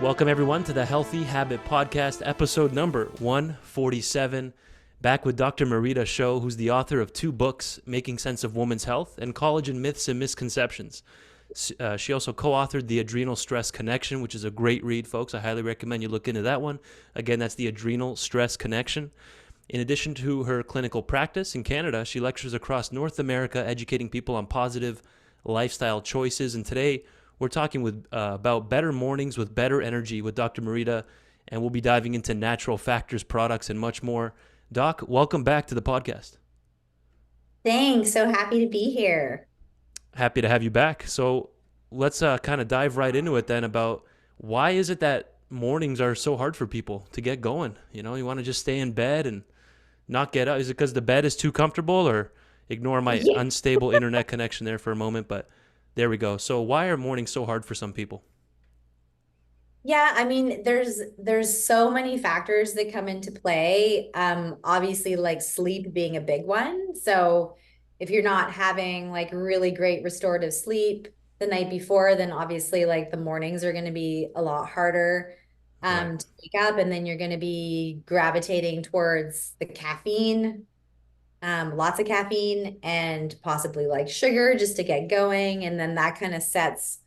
Welcome, everyone, to the Healthy Habit Podcast, episode number 147. Back with Dr. Marita Schauch, who's the author of 2 books, Making Sense of Women's Health and Collagen Myths and Misconceptions. She also co-authored the Adrenal Stress Connection, which is a great read, folks. I highly recommend you look into that one. Again, that's the Adrenal Stress Connection. In addition to her clinical practice in Canada, she lectures across North America, educating people on positive lifestyle choices. And today, we're talking about better mornings with better energy with Dr. Marita, and we'll be diving into natural factors, products, and much more. Doc, welcome back to the podcast. Thanks. So happy to be here. Happy to have you back. So let's kind of dive right into it then about why is it that mornings are so hard for people to get going? You know, you want to just stay in bed and not get up. Is it because the bed is too comfortable, or ignore my Yeah. unstable internet connection there for a moment? But there we go. So why are mornings so hard for some people? Yeah, I mean, there's so many factors that come into play. Obviously, like sleep being a big one. So if you're not having like really great restorative sleep the night before, then obviously like the mornings are going to be a lot harder Right. to wake up, and then you're going to be gravitating towards the caffeine, lots of caffeine and possibly like sugar just to get going. And then that kind of sets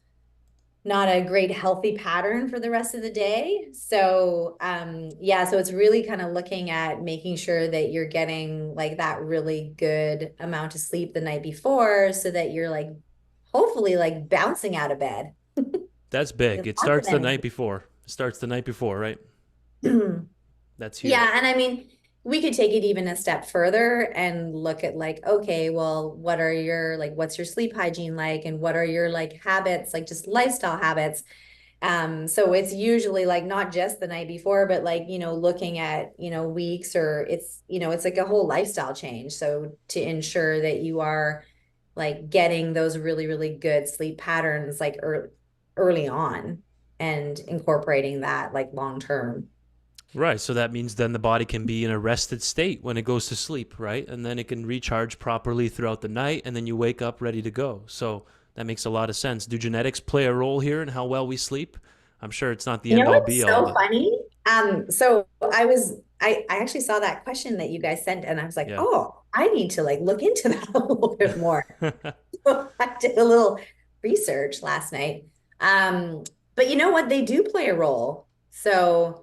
not a great healthy pattern for the rest of the day. So yeah, so it's really kind of looking at making sure that you're getting like that really good amount of sleep the night before so that you're like hopefully like bouncing out of bed That's big. with It lots of starts the night energy. before. It starts the night before, right? That's huge. Yeah, and I mean, we could take it even a step further and look at like, okay, well, what are your like, what's your sleep hygiene like, and what are your like habits, like just lifestyle habits. So it's usually like not just the night before, but like, looking at, weeks, or it's like a whole lifestyle change. So to ensure that you are like getting those really, really good sleep patterns like early on and incorporating that like long term. Right. So that means then the body can be in a rested state when it goes to sleep, right? And then it can recharge properly throughout the night, and then you wake up ready to go. So that makes a lot of sense. Do genetics play a role here in how well we sleep? I'm sure it's not the You end know all what's be all, so but funny? So I actually saw that question that you guys sent, and I was like, yeah. oh, I need to like look into that a little bit more. I did a little research last night. But you know what? They do play a role. So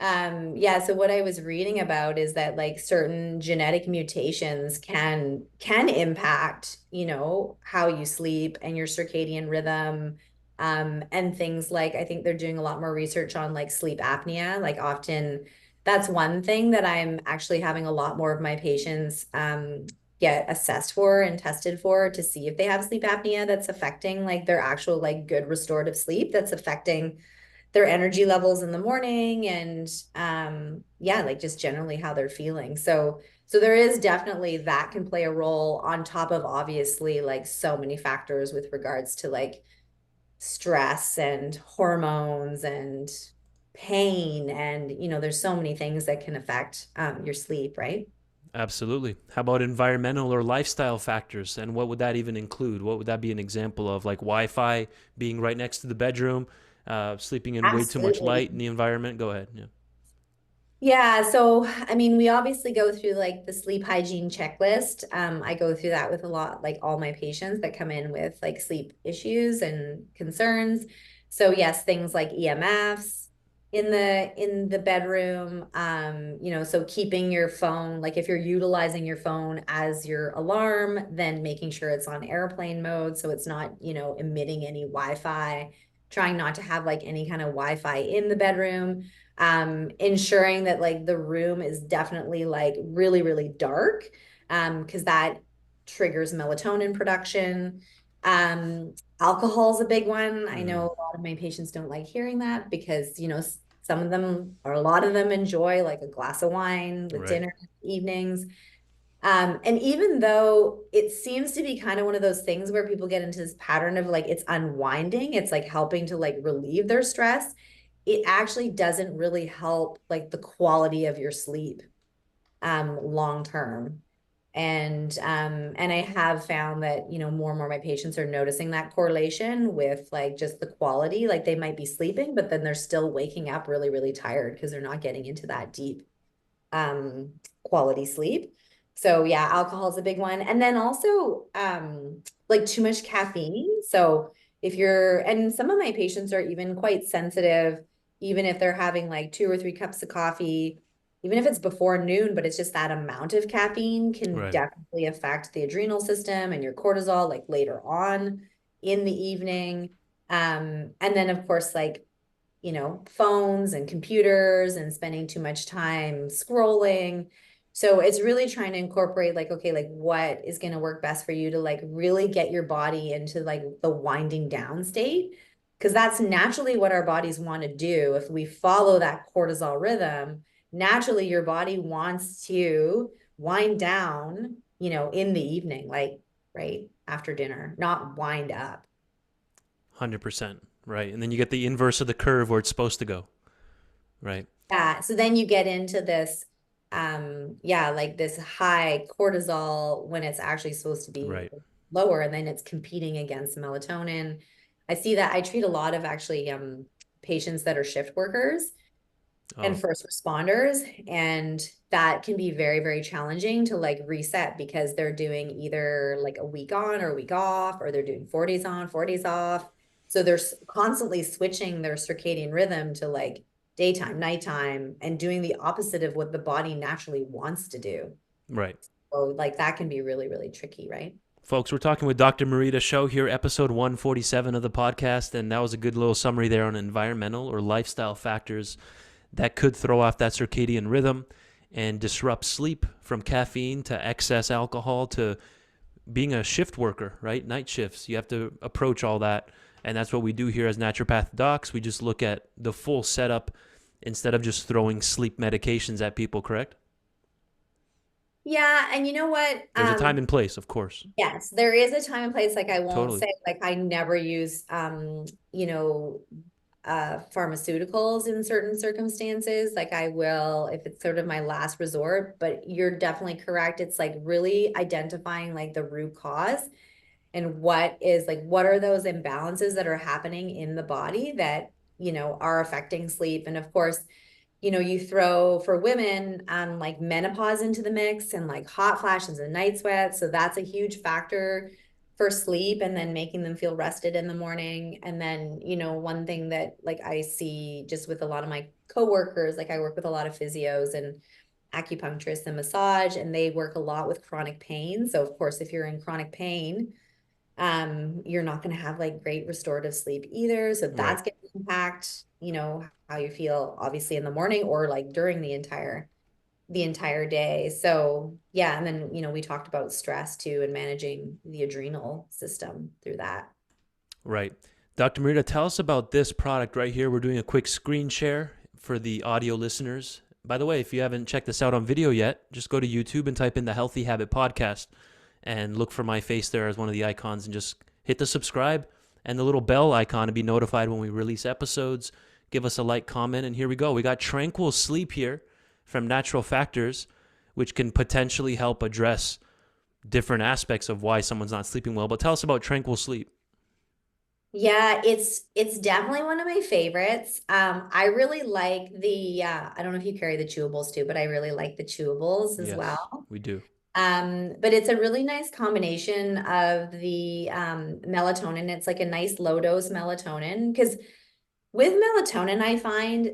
yeah, so what I was reading about is that like certain genetic mutations can impact, how you sleep and your circadian rhythm. And things like I think they're doing a lot more research on like sleep apnea. Like often that's one thing that I'm actually having a lot more of my patients get assessed for and tested for to see if they have sleep apnea that's affecting like their actual like good restorative sleep that's affecting their energy levels in the morning, and yeah, like just generally how they're feeling. So there is definitely that can play a role on top of obviously like so many factors with regards to like stress and hormones and pain, and there's so many things that can affect your sleep, right? Absolutely. How about environmental or lifestyle factors? And what would that even include? What would that be an example of? Like Wi-Fi being right next to the bedroom, sleeping in way too much Absolutely. light in the environment? Go ahead. Yeah. Yeah, so I mean, we obviously go through like the sleep hygiene checklist. I go through that with a lot, like all my patients that come in with like sleep issues and concerns. So yes, things like EMFs in the bedroom. So keeping your phone, like if you're utilizing your phone as your alarm, then making sure it's on airplane mode so it's not, emitting any Wi-Fi. Trying not to have like any kind of Wi-Fi in the bedroom, ensuring that like the room is definitely like really, really dark, because that triggers melatonin production. Alcohol is a big one. I know Mm, a lot of my patients don't like hearing that because, some of them or a lot of them enjoy like a glass of wine with right. dinner evenings. And even though it seems to be kind of one of those things where people get into this pattern of like it's unwinding, it's like helping to like relieve their stress, it actually doesn't really help like the quality of your sleep long term. And I have found that, more and more of my patients are noticing that correlation with like just the quality. Like they might be sleeping, but then they're still waking up really, really tired because they're not getting into that deep um quality sleep. So yeah, alcohol is a big one. And then also like too much caffeine. So if you're, and some of my patients are even quite sensitive, even if they're having like 2 or 3 cups of coffee, even if it's before noon, but it's just that amount of caffeine can Right. definitely affect the adrenal system and your cortisol like later on in the evening. And then of course, like phones and computers and spending too much time scrolling. So it's really trying to incorporate like, okay, like what is going to work best for you to like really get your body into like the winding down state. Because that's naturally what our bodies want to do. If we follow that cortisol rhythm, naturally your body wants to wind down, in the evening, like right after dinner, not wind up. 100%. Right. And then you get the inverse of the curve where it's supposed to go. Right. Yeah. So then you get into this, yeah, like this high cortisol when it's actually supposed to be Right. lower, and then it's competing against melatonin. I see that. I treat a lot of actually patients that are shift workers and Oh, first responders, and that can be very, very challenging to like reset because they're doing either like a week on or a week off, or they're doing 4 days on, 4 days off. So they're constantly switching their circadian rhythm to like daytime, nighttime, and doing the opposite of what the body naturally wants to do. right. So like that can be really, really tricky, right? Folks, we're talking with Dr. Marita Schauch here, episode 147 of the podcast, and that was a good little summary there on environmental or lifestyle factors that could throw off that circadian rhythm and disrupt sleep, from caffeine to excess alcohol to being a shift worker, right? Night shifts. You have to approach all that. And that's what we do here as naturopath docs. We just look at the full setup instead of just throwing sleep medications at people, correct? Yeah, and you know what? There's a time and place, of course. Yes, there is a time and place. Like I won't Totally. say like I never use pharmaceuticals in certain circumstances. Like I will if it's sort of my last resort, but you're definitely correct. It's like really identifying like the root cause and what are those imbalances that are happening in the body that, are affecting sleep. And of course, you throw for women like menopause into the mix and like hot flashes and night sweats. So that's a huge factor for sleep and then making them feel rested in the morning. And then, one thing that like I see just with a lot of my coworkers, like I work with a lot of physios and acupuncturists and massage, and they work a lot with chronic pain. So of course, if you're in chronic pain, you're not going to have like great restorative sleep either. So Right. that's going to impact, how you feel obviously in the morning or like during the entire day. So yeah, and then, we talked about stress too and managing the adrenal system through that. Right. Dr. Marita, tell us about this product right here. We're doing a quick screen share for the audio listeners. By the way, if you haven't checked this out on video yet, just go to YouTube and type in the Healthy Habit Podcast and look for my face there as one of the icons, and just hit the subscribe and the little bell icon to be notified when we release episodes. Give us a like, comment, and here we go. We got Tranquil Sleep here from Natural Factors, which can potentially help address different aspects of why someone's not sleeping well. But tell us about Tranquil Sleep. Yeah, it's definitely one of my favorites. I really like the I don't know if you carry the chewables too, but I really like the chewables as Yes, well. we do. But it's a really nice combination of the melatonin. It's like a nice low dose melatonin because with melatonin, I find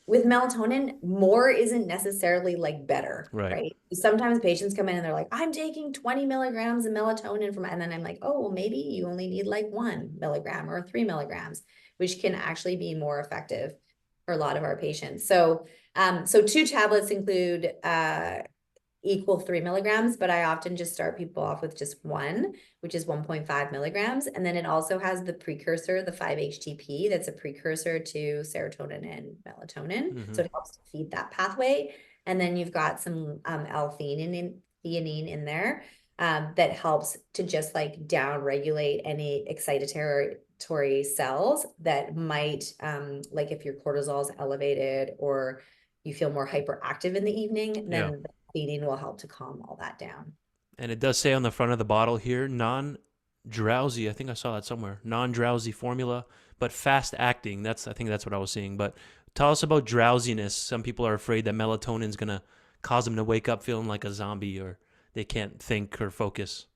with melatonin, more isn't necessarily like better, Right. right? Sometimes patients come in and they're like, I'm taking 20 milligrams of melatonin from, and then I'm like, oh, well, maybe you only need like 1 milligram or 3 milligrams, which can actually be more effective for a lot of our patients. So 2 tablets include equal 3 milligrams, but I often just start people off with just one, which is 1.5 milligrams. And then it also has the precursor, the 5-HTP, that's a precursor to serotonin and melatonin. Mm-hmm. So it helps to feed that pathway. And then you've got some L-theanine in there that helps to just like down regulate any excitatory cells that might, like if your cortisol is elevated or you feel more hyperactive in the evening, Yeah. then feeding will help to calm all that down. And it does say on the front of the bottle here, non-drowsy. I think I saw that somewhere. Non-drowsy formula, but fast acting. I think that's what I was seeing. But tell us about drowsiness. Some people are afraid that melatonin is gonna cause them to wake up feeling like a zombie, or they can't think or focus.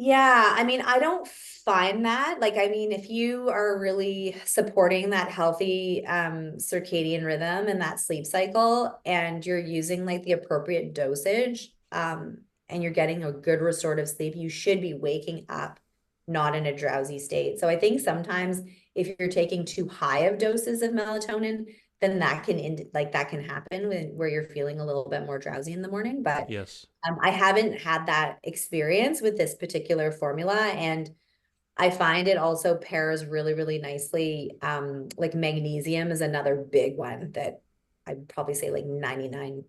Yeah, I mean, I don't find that. Like, I mean, if you are really supporting that healthy circadian rhythm and that sleep cycle, and you're using like the appropriate dosage, and you're getting a good restorative sleep, you should be waking up not in a drowsy state. So I think sometimes if you're taking too high of doses of melatonin, then that can happen where you're feeling a little bit more drowsy in the morning. But Yes. I haven't had that experience with this particular formula, and I find it also pairs really, really nicely. Like magnesium is another big one that I'd probably say like 99%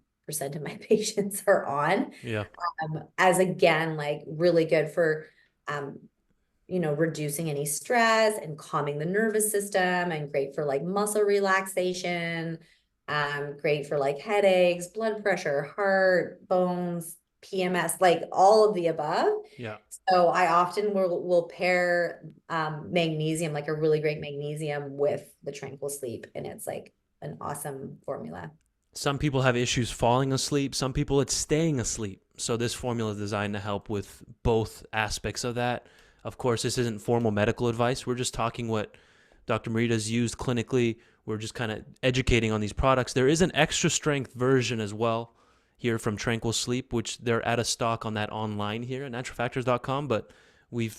of my patients are on, Yeah. as again, like really good for um, reducing any stress and calming the nervous system, and great for like muscle relaxation, great for like headaches, blood pressure, heart, bones, PMS, like all of the above. Yeah. So I often will pair magnesium, like a really great magnesium, with the Tranquil Sleep, and it's like an awesome formula. Some people have issues falling asleep. Some people it's staying asleep. So this formula is designed to help with both aspects of that. Of course, this isn't formal medical advice. We're just talking what Dr. Marita's used clinically. We're just kind of educating on these products. There is an extra strength version as well here from Tranquil Sleep, which they're out of stock on that online here at naturofactors.com. But we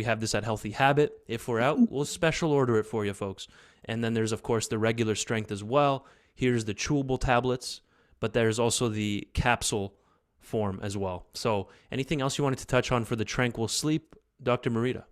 have this at Healthy Habit. If we're out, we'll special order it for you, folks. And then there's, of course, the regular strength as well. Here's the chewable tablets, but there's also the capsule form as well. So anything else you wanted to touch on for the Tranquil Sleep, Dr. Marita?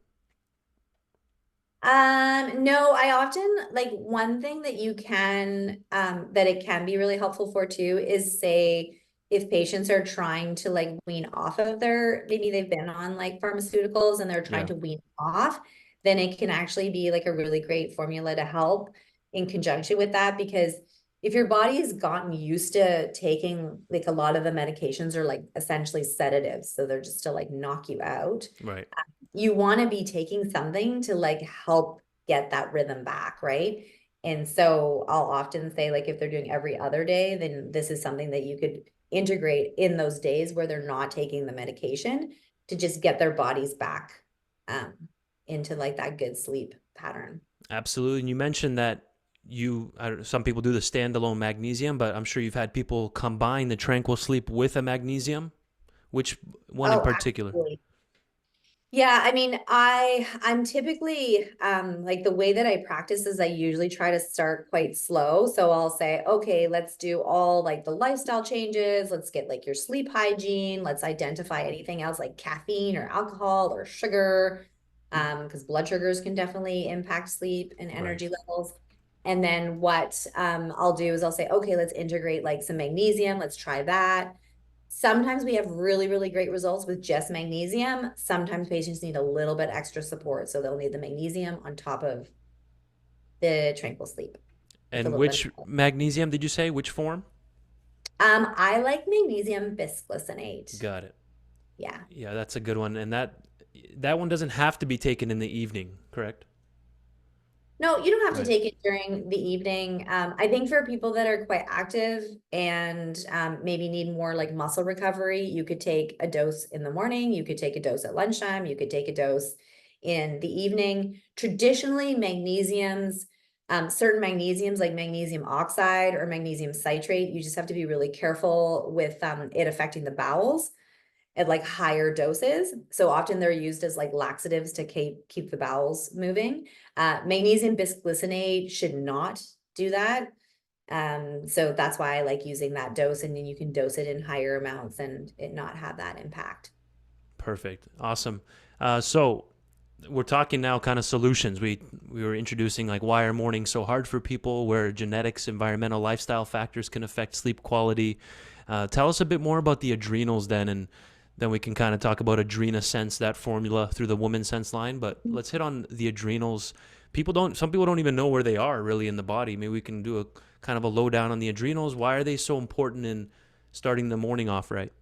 No, I often like one thing that you can that it can be really helpful for too is, say, if patients are trying to like wean off of maybe they've been on like pharmaceuticals and they're trying Yeah, to wean off, then it can actually be like a really great formula to help in conjunction with that. Because if your body has gotten used to taking, like, a lot of the medications are like essentially sedatives, so they're just to like knock you out, right. you want to be taking something to like help get that rhythm back, right? And so I'll often say, like, if they're doing every other day, then this is something that you could integrate in those days where they're not taking the medication, to just get their bodies back um, into like that good sleep pattern. Absolutely. And you mentioned that some people do the standalone magnesium, but I'm sure you've had people combine the Tranquil Sleep with a magnesium. Which one in Oh, particular? absolutely. Yeah, I mean, I'm typically like, the way that I practice is I usually try to start quite slow. So I'll say, okay, let's do all like the lifestyle changes. Let's get like your sleep hygiene. Let's identify anything else like caffeine or alcohol or sugar, because blood sugars can definitely impact sleep and Right. energy levels. And then what I'll do is I'll say, okay, let's integrate like some magnesium. Let's try that. Sometimes we have really, really great results with just magnesium. Sometimes patients need a little bit extra support, so they'll need the magnesium on top of the Tranquil Sleep with a And little bit which of. magnesium did you say? Which form? I like magnesium bisglycinate. Got it. Yeah. Yeah, that's a good one. And that one doesn't have to be taken in the evening, correct? No, you don't have to Right. take it during the evening. I think for people that are quite active and maybe need more like muscle recovery, you could take a dose in the morning, you could take a dose at lunchtime, you could take a dose in the evening. Traditionally, certain magnesiums like magnesium oxide or magnesium citrate, you just have to be really careful with it affecting the bowels at like higher doses. So often they're used as like laxatives to keep the bowels moving. Magnesium bisglycinate should not do that. So that's why I like using that dose, and then you can dose it in higher amounts and it not have that impact. Perfect. Awesome. So we're talking now kind of solutions. We were introducing like why are mornings so hard for people, where genetics, environmental, lifestyle factors can affect sleep quality. Tell us a bit more about the adrenals and then we can kind of talk about AdrenaSense, that formula through the Woman Sense line. But let's hit on the adrenals. Some people don't even know where they are really in the body. Maybe we can do a kind of a lowdown on the adrenals. Why are they so important in starting the morning off right?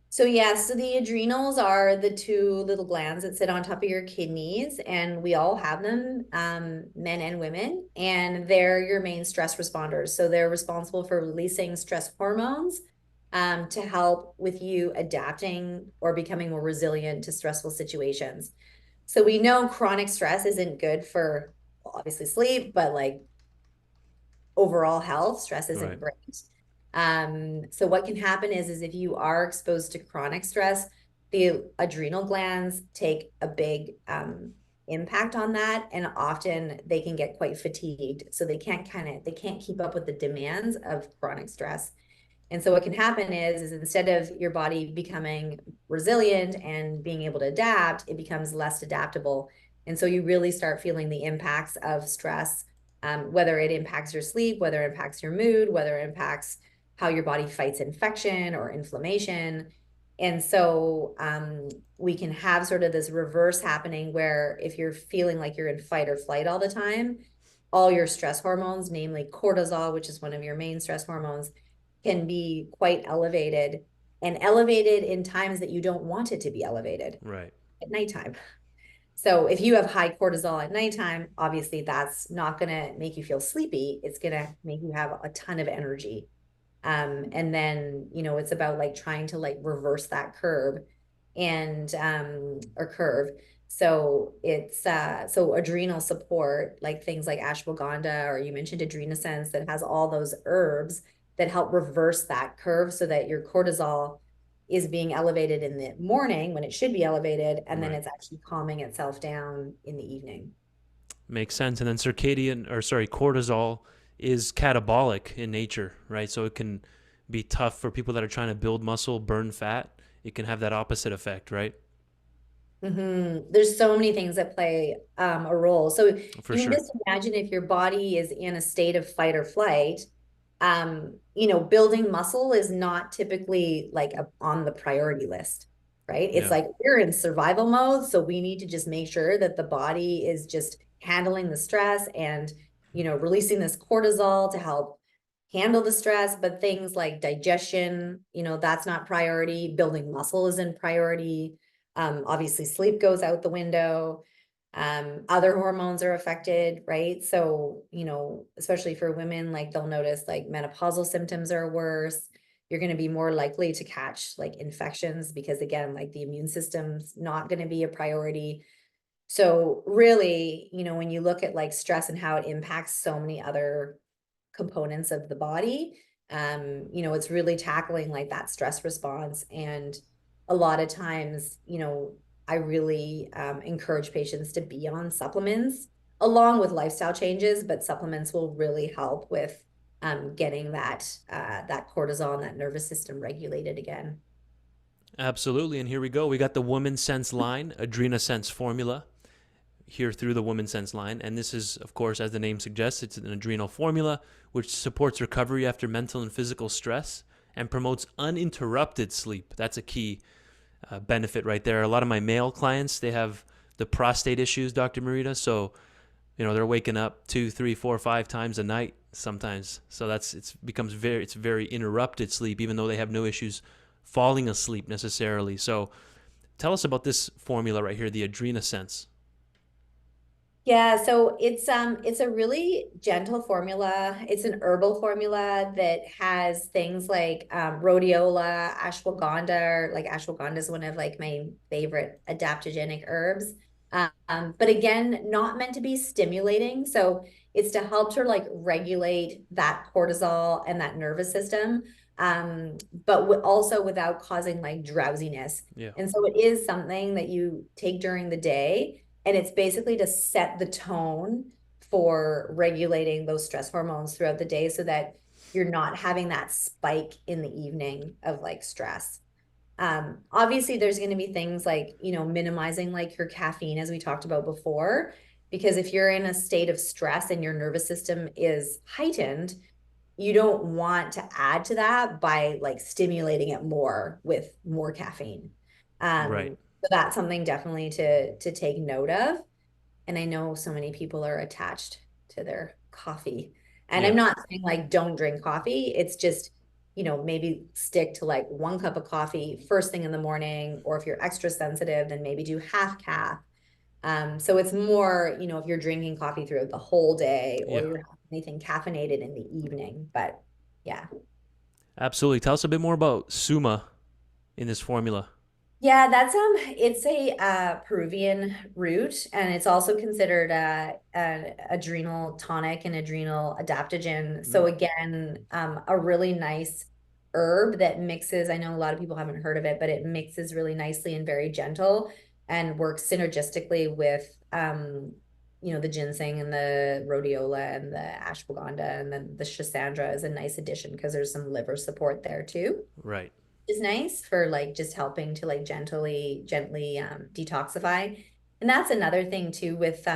So yeah, so the adrenals are the two little glands that sit on top of your kidneys, and we all have them, men and women, and they're your main stress responders. So they're responsible for releasing stress hormones, to help with you adapting or becoming more resilient to stressful situations. So we know chronic stress isn't good for, well, obviously sleep, but like overall health, stress isn't Right. great. So what can happen is if you are exposed to chronic stress, the adrenal glands take a big impact on that, and often they can get quite fatigued. So they can't keep up with the demands of chronic stress. And so what can happen is instead of your body becoming resilient and being able to adapt, it becomes less adaptable. And so you really start feeling the impacts of stress, whether it impacts your sleep, whether it impacts your mood, whether it impacts how your body fights infection or inflammation. And so we can have sort of this reverse happening where if you're feeling like you're in fight or flight all the time, all your stress hormones, namely cortisol, which is one of your main stress hormones, can be quite elevated, and elevated in times that you don't want it to be elevated, Right. at nighttime. So if you have high cortisol at nighttime, obviously that's not going to make you feel sleepy. It's going to make you have a ton of energy. And then, it's about like trying to like reverse that curve and, or curve. So so adrenal support, like things like ashwagandha, or you mentioned AdrenaSense, that has all those herbs that help reverse that curve so that your cortisol is being elevated in the morning when it should be elevated, and then Right. it's actually calming itself down in the evening. Makes sense. And then cortisol is catabolic in nature, right? So it can be tough for people that are trying to build muscle, burn fat. It can have that opposite effect, right? There's so many things that play a role. So For you can sure. just imagine if your body is in a state of fight or flight, building muscle is not typically like on the priority list, right? It's Yeah. like we're in survival mode, so we need to just make sure that the body is just handling the stress and, releasing this cortisol to help handle the stress. But things like digestion, that's not priority. Building muscle is in priority. Obviously, sleep goes out the window. Other hormones are affected, right? So, especially for women, like they'll notice like menopausal symptoms are worse. You're going to be more likely to catch like infections because, again, like the immune system's not going to be a priority. So, really, when you look at like stress and how it impacts so many other components of the body, it's really tackling like that stress response. And a lot of times, I really encourage patients to be on supplements along with lifestyle changes, but supplements will really help with getting that cortisol and that nervous system regulated again. Absolutely. And here we go. We got the Woman Sense line, AdrenaSense formula, here through the Woman Sense line. And this is, of course, as the name suggests, it's an adrenal formula which supports recovery after mental and physical stress and promotes uninterrupted sleep. That's a key benefit right there. A lot of my male clients, they have the prostate issues, Dr. Marita. So, they're waking up 2, 3, 4, 5 times a night sometimes. So it's very interrupted sleep, even though they have no issues falling asleep necessarily. So tell us about this formula right here, the AdrenaSense. Yeah, so it's a really gentle formula. It's an herbal formula that has things like rhodiola, ashwagandha. Like ashwagandha is one of like my favorite adaptogenic herbs. But again, not meant to be stimulating. So it's to help to like regulate that cortisol and that nervous system, but also without causing like drowsiness. Yeah. And so it is something that you take during the day, and it's basically to set the tone for regulating those stress hormones throughout the day so that you're not having that spike in the evening of like stress. Obviously, there's going to be things like, minimizing like your caffeine, as we talked about before, because if you're in a state of stress and your nervous system is heightened, you don't want to add to that by like stimulating it more with more caffeine. Right. So that's something definitely to take note of. And I know so many people are attached to their coffee. And I'm Yeah. not saying like don't drink coffee. It's just maybe stick to like 1 cup of coffee first thing in the morning, or if you're extra sensitive, then maybe do half calf. So it's more, if you're drinking coffee throughout the whole day, or Yeah, you're having anything caffeinated in the evening. But yeah. absolutely. Tell us a bit more about suma in this formula. Yeah, it's a Peruvian root, and it's also considered an adrenal tonic and adrenal adaptogen. So Mm, again, a really nice herb that mixes. I know a lot of people haven't heard of it, but it mixes really nicely and very gentle, and works synergistically with the ginseng and the rhodiola and the ashwagandha, and then the schisandra is a nice addition because there's some liver support there too, right. is nice for like just helping to like gently detoxify. And that's another thing too with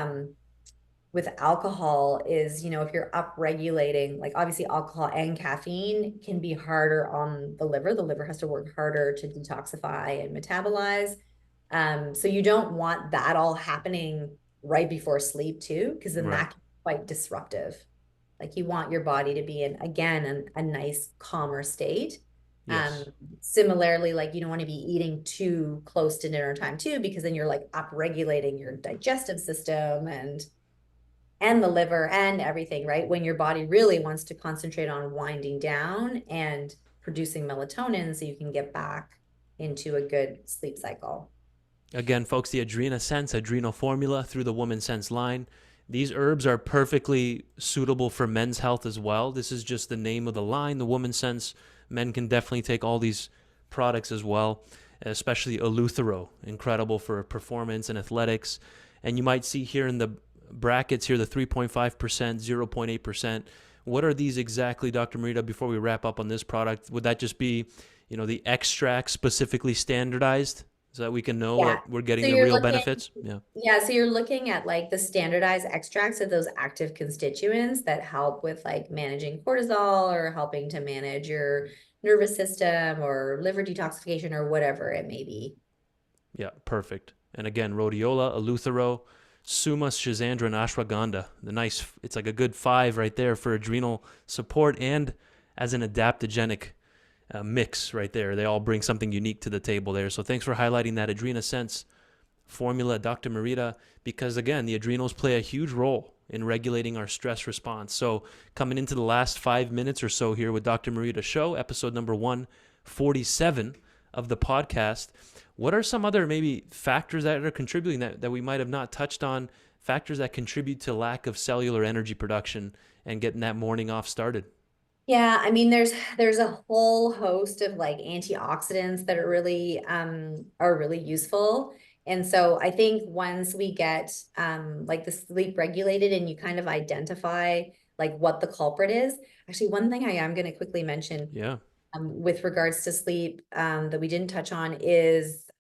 alcohol is, if you're up regulating, like obviously alcohol and caffeine can be harder on the liver. The liver has to work harder to detoxify and metabolize. So you don't want that all happening right before sleep too, because then Right. that can be quite disruptive. Like you want your body to be in, again, a nice calmer state. Um, Yes. Similarly, like you don't want to be eating too close to dinner time too, because then you're like up regulating your digestive system and the liver and everything, right? When your body really wants to concentrate on winding down and producing melatonin so you can get back into a good sleep cycle. Again, folks, the AdrenaSense adrenal formula through the Woman Sense line. These herbs are perfectly suitable for men's health as well. This is just the name of the line, the Woman Sense. Men can definitely take all these products as well, especially Eleuthero, incredible for performance and athletics. And you might see here in the brackets here the 3.5%, 0.8%. What are these exactly, Dr. Marita, before we wrap up on this product? Would that just be, the extract specifically standardized so that we can know Yeah. that we're So getting the you're real looking, benefits? Yeah. yeah, so you're looking at like the standardized extracts of those active constituents that help with like managing cortisol or helping to manage your nervous system or liver detoxification or whatever it may be. Yeah, perfect. And again, rhodiola, eleuthero, suma, schisandra, and ashwagandha. It's like a good 5 right there for adrenal support and as an adaptogenic mix right there. They all bring something unique to the table there. So thanks for highlighting that AdrenaSense formula, Dr. Marita, because again, the adrenals play a huge role in regulating our stress response. So coming into the last 5 minutes or so here with Dr. Marita Schauch, episode number 147 of the podcast, what are some other maybe factors that are contributing that we might have not touched on, factors that contribute to lack of cellular energy production and getting that morning off started? Yeah, I mean, there's a whole host of like antioxidants that are really useful. And so I think once we get like the sleep regulated and you kind of identify like what the culprit is. Actually, one thing I am going to quickly mention Yeah. with regards to sleep that we didn't touch on is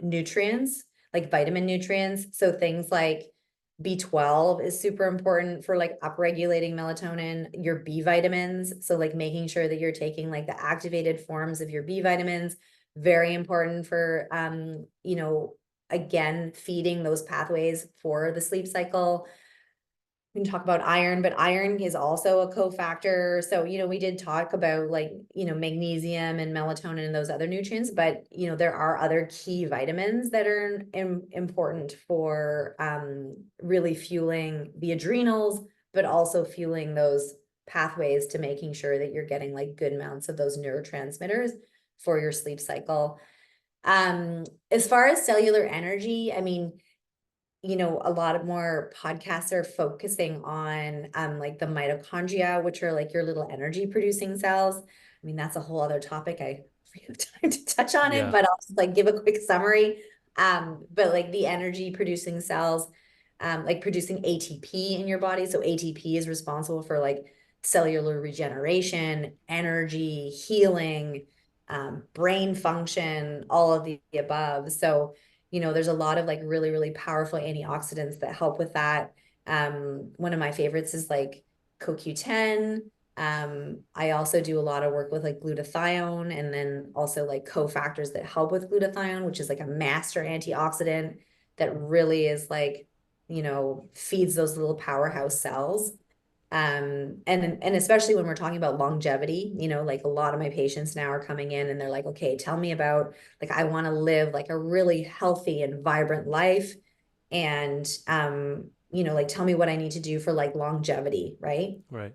nutrients, like vitamin nutrients. So things like B12 is super important for like upregulating melatonin, your B vitamins. So like making sure that you're taking like the activated forms of your B vitamins, very important for again, feeding those pathways for the sleep cycle. We can talk about iron, but iron is also a cofactor. So, we did talk about like, magnesium and melatonin and those other nutrients, but there are other key vitamins that are important for really fueling the adrenals, but also fueling those pathways to making sure that you're getting like good amounts of those neurotransmitters for your sleep cycle. As far as cellular energy, I mean, a lot of more podcasts are focusing on like the mitochondria, which are like your little energy producing cells. I mean, that's a whole other topic. I don't have time to touch on it, Yeah. but I'll just like give a quick summary. But like the energy producing cells, like producing ATP in your body. So ATP is responsible for like cellular regeneration, energy, healing, brain function, all of the above. So there's a lot of like really, really powerful antioxidants that help with that. One of my favorites is like CoQ10. I also do a lot of work with like glutathione and then also like cofactors that help with glutathione, which is like a master antioxidant that really is like, feeds those little powerhouse cells. And especially when we're talking about longevity, like a lot of my patients now are coming in and they're like, okay, tell me about, like, I want to live like a really healthy and vibrant life. And, like, tell me what I need to do for like longevity, right? Right.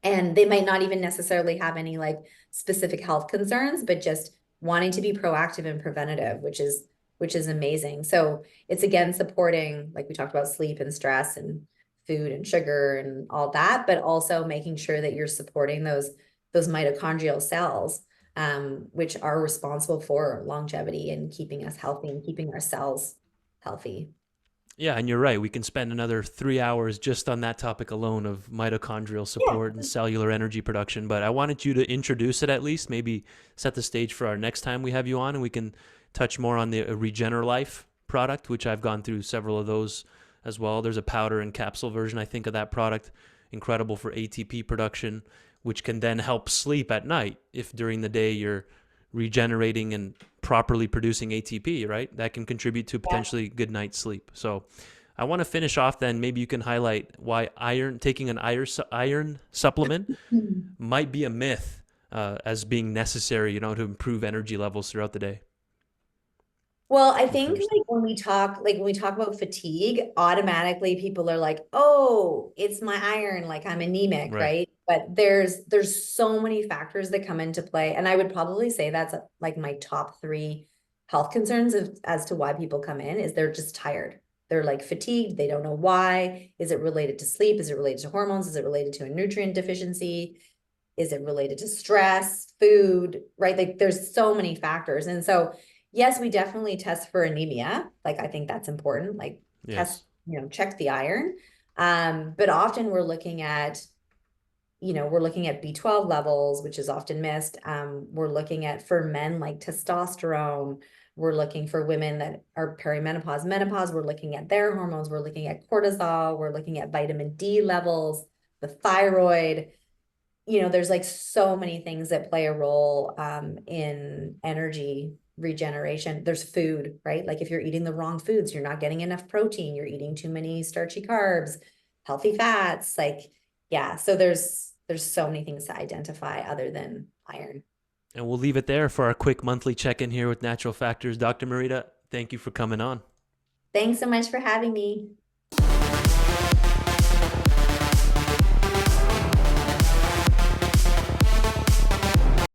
And they might not even necessarily have any like specific health concerns, but just wanting to be proactive and preventative, which is amazing. So it's again supporting, like we talked about, sleep and stress and food and sugar and all that, but also making sure that you're supporting those mitochondrial cells, which are responsible for longevity and keeping us healthy and keeping our cells healthy. Yeah, and you're right. We can spend another 3 hours just on that topic alone of mitochondrial support Yeah. and cellular energy production. But I wanted you to introduce it at least, maybe set the stage for our next time we have you on, and we can touch more on the Regenerlife product, which I've gone through several of those as well. There's a powder and capsule version, I think, of that product, incredible for ATP production, which can then help sleep at night if during the day you're regenerating and properly producing ATP, right? That can contribute to Yeah. potentially good night's sleep. So I want to finish off then. Maybe you can highlight why taking an iron supplement might be a myth as being necessary, to improve energy levels throughout the day. Well, I We'll think finish that. like when we talk about fatigue, automatically people are like, "Oh, it's my iron, like I'm anemic," Right. right? But there's so many factors that come into play, and I would probably say that's like my top three health concerns as to why people come in is they're just tired. They're like fatigued, they don't know why. Is it related to sleep? Is it related to hormones? Is it related to a nutrient deficiency? Is it related to stress, food, right? Like there's so many factors. And so, yes, we definitely test for anemia. Like I think that's important. Like test, Yes. check the iron. But often we're looking at B12 levels, which is often missed. We're looking at, for men, like testosterone. We're looking for women that are perimenopause, menopause. We're looking at their hormones. We're looking at cortisol. We're looking at vitamin D levels, the thyroid. There's like so many things that play a role in energy regeneration. There's food, right? Like if you're eating the wrong foods, you're not getting enough protein, you're eating too many starchy carbs, healthy fats, like, yeah. So there's so many things to identify other than iron. And we'll leave it there for our quick monthly check-in here with Natural Factors. Dr. Marita, thank you for coming on. Thanks so much for having me.